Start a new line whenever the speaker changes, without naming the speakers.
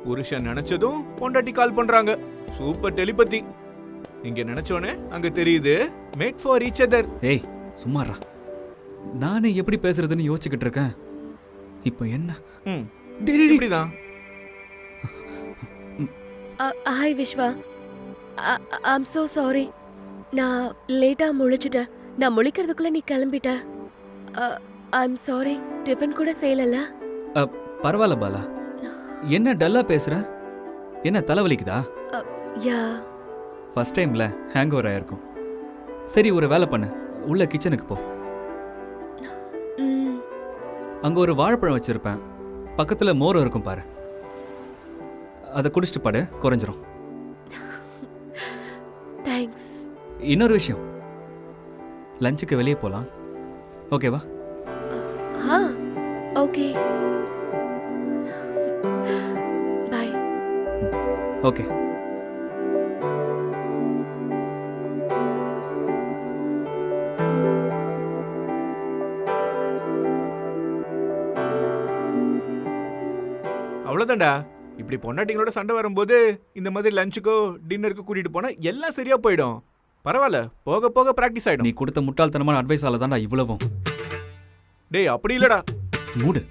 புருஷன் நினைச்சதும் பொண்டாட்டி கால் பண்றாங்க. Super telepathy. இங்க நினைச்சோனே அங்க தெரியுது. Made for each other.
ஏய் சும்மாறா, நானே எப்படி பேசுறதுன்னு யோசிச்சுக்கிட்டு இருக்கேன். இப்போ என்ன?
இப்படிதான்.
Hi Viswa, I'm so sorry. நான் லேட்டா முழிச்சிட்டேன். நான் முழிக்கிறதுக்குள்ள நீ கிளம்பிட்ட. I'm sorry. டிஃபன் கூட செய்யலல.
பரவாயில்ல பாலா, என்ன டல்லா பேசுற? என்ன தலைவலிக்குதா?
யா,
ஃபர்ஸ்ட் டைம்ல ஹேங் ஓவர் ஆயிருக்கும். சரி ஒரு வேலை பண்ணு, உள்ள கிச்சனுக்கு போ. அங்க ஒரு வாழைப்பழம் வச்சிருப்பேன், பக்கத்துல மோர் இருக்கும் பாரு. அதை குடிச்சிட்டு பாடு, குறைஞ்சிரும்.
தேங்க்ஸ்.
இன்னொரு விஷயம், லஞ்சுக்கு வெளியே போலாம், ஓகேவா?
ஓகே, பாய்.
ஓகே.
அவ்வளவுதான்டா. இப்படி பொண்டாட்டிங்களோட சண்டை வரும்போது இந்த மாதிரி லஞ்சுக்கோ டின்னருக்கு கூட்டிட்டு போனா எல்லாம் சரியா போயிடும். பரவாயில்ல, போக போக பிராக்டிஸ் ஆயிடும்.
நீ கொடுத்த முட்டாள்தனமான அட்வைஸால தான்டா இவ்வளவும்.
டேய் அப்படி இல்லடா.
மூடு.